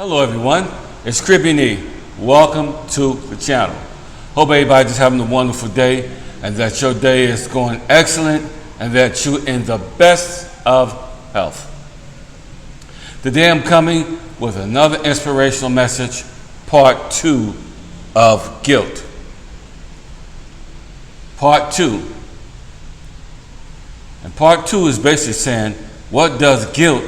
Hello everyone, it's Creepy. Welcome to the channel. Hope everybody's having a wonderful day and that your day is going excellent and that you're in the best of health. Today I'm coming with another inspirational message, part 2 of guilt. Part 2. And part 2 is basically saying, what does guilt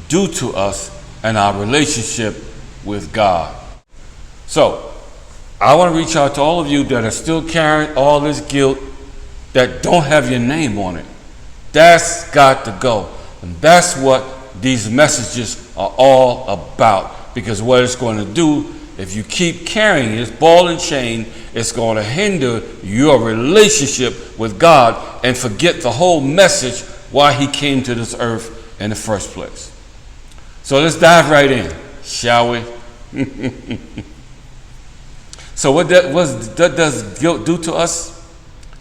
do to us and our relationship with God? So, I want to reach out to all of you that are still carrying all this guilt that don't have your name on it. That's got to go. And that's what these messages are all about. Because what it's going to do, if you keep carrying this ball and chain, it's going to hinder your relationship with God and forget the whole message why he came to this earth in the first place. So let's dive right in, shall we? So what does guilt do to us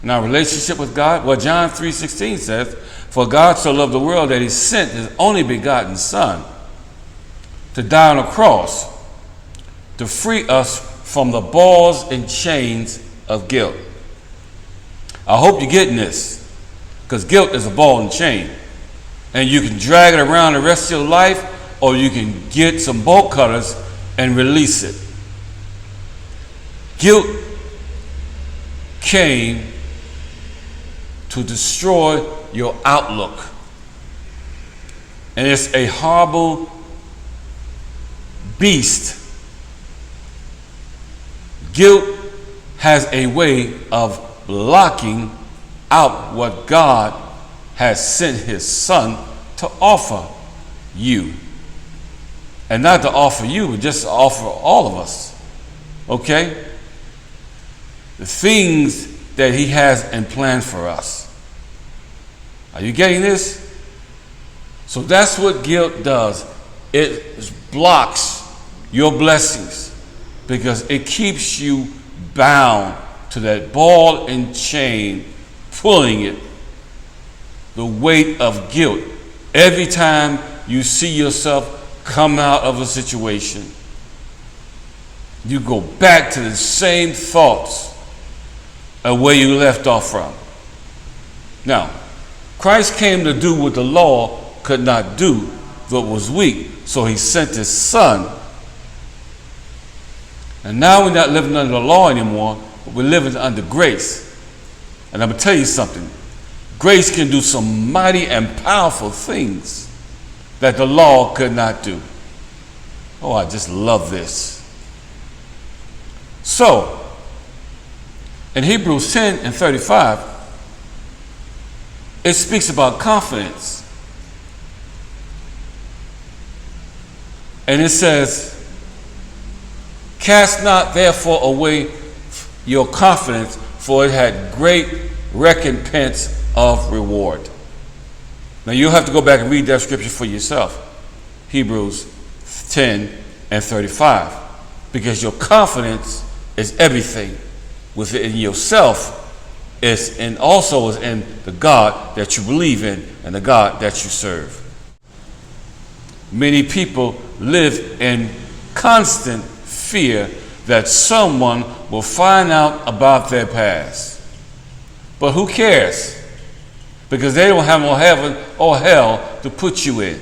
in our relationship with God? Well, John 3:16 says, "For God so loved the world that he sent his only begotten Son to die on a cross to free us from the balls and chains of guilt." I hope you're getting this, because guilt is a ball and chain. And you can drag it around the rest of your life, or you can get some bolt cutters and release it. Guilt came to destroy your outlook. And it's a horrible beast. Guilt has a way of blocking out what God has sent his Son to offer you. And not to offer you, but just to offer all of us. Okay? The things that he has in plan for us. Are you getting this? So that's what guilt does. It blocks your blessings because it keeps you bound to that ball and chain, pulling it. The weight of guilt. Every time you see yourself come out of a situation, you go back to the same thoughts of where you left off from. Now, Christ came to do what the law could not do, but was weak. So he sent his Son. And now we're not living under the law anymore, but we're living under grace. And I'm going to tell you something. Grace can do some mighty and powerful things that the law could not do. Oh, I just love this. So, in Hebrews 10:35, it speaks about confidence. And it says, "Cast not therefore away your confidence, for it had great recompense of reward." Now you'll have to go back and read that scripture for yourself. Hebrews 10:35. Because your confidence is everything within yourself. Also is in the God that you believe in and the God that you serve. Many people live in constant fear that someone will find out about their past. But who cares? Because they don't have no heaven or hell to put you in.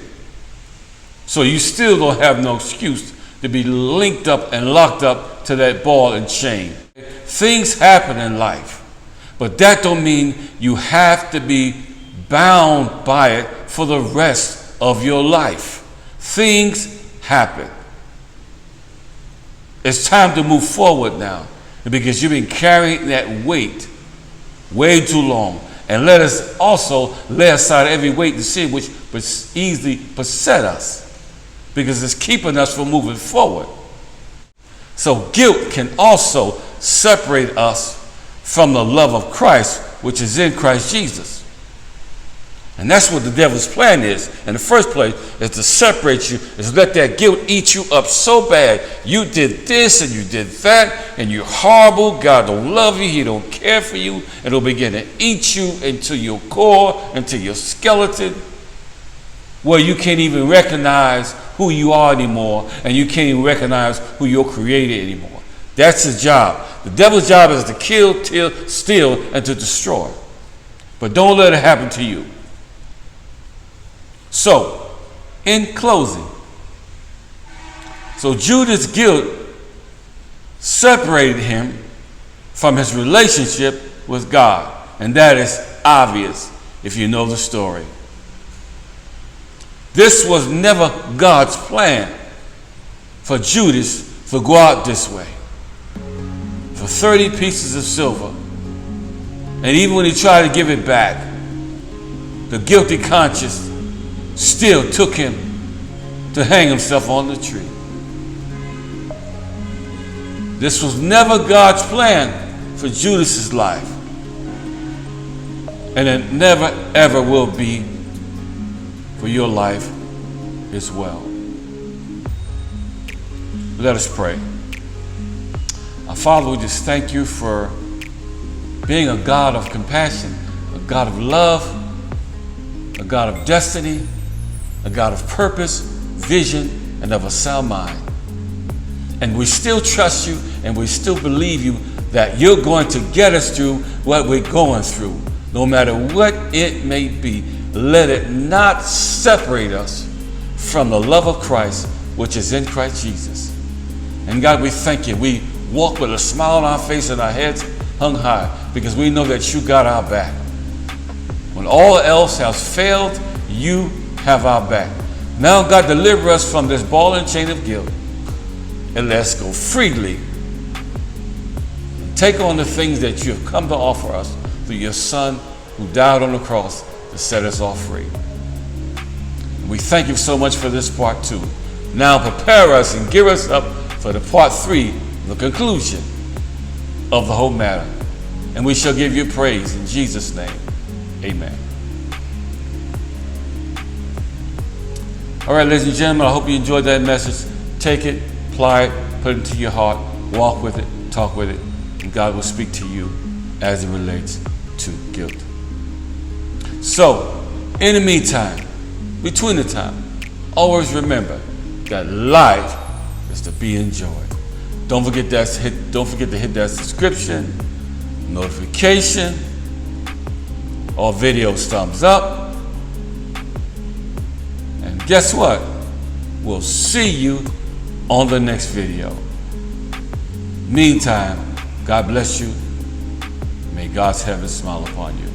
So you still don't have no excuse to be linked up and locked up to that ball and chain. Things happen in life, but that don't mean you have to be bound by it for the rest of your life. Things happen. It's time to move forward now, because you've been carrying that weight way too long. And let us also lay aside every weight and sin which easily beset us, because it's keeping us from moving forward. So guilt can also separate us from the love of Christ, which is in Christ Jesus. And that's what the devil's plan is in the first place, is to separate you, is to let that guilt eat you up so bad. You did this and you did that, and you're horrible. God don't love you. He don't care for you. And it'll begin to eat you into your core, into your skeleton. where you can't even recognize who you are anymore, and you can't even recognize who you're created anymore. That's his job. The devil's job is to kill, steal, and to destroy. But don't let it happen to you. So, in closing, so Judas' guilt separated him from his relationship with God. And that is obvious if you know the story. This was never God's plan for Judas to go out this way. For 30 pieces of silver. And even when he tried to give it back, the guilty conscience still took him to hang himself on the tree. This was never God's plan for Judas's life. And it never, ever will be for your life as well. Let us pray. Our Father, we just thank you for being a God of compassion, a God of love, a God of destiny, a God of purpose, vision, and of a sound mind. And we still trust you, and we still believe you that you're going to get us through what we're going through. No matter what it may be, let it not separate us from the love of Christ, which is in Christ Jesus. And God, we thank you. We walk with a smile on our face and our heads hung high because we know that you got our back. When all else has failed, you have our back. Now, God, deliver us from this ball and chain of guilt, and let's go freely and take on the things that you have come to offer us through your Son who died on the cross to set us all free. And we thank you so much for this part 2. Now prepare us and gear us up for the part 3, the conclusion of the whole matter. And we shall give you praise in Jesus' name. Amen. All right, ladies and gentlemen, I hope you enjoyed that message. Take it, apply it, put it into your heart, walk with it, talk with it, and God will speak to you as it relates to guilt. So, in the meantime, between the time, always remember that life is to be enjoyed. Don't forget to hit that subscription, notification, or videos thumbs up. And guess what? We'll see you on the next video. Meantime, God bless you. May God's heaven smile upon you.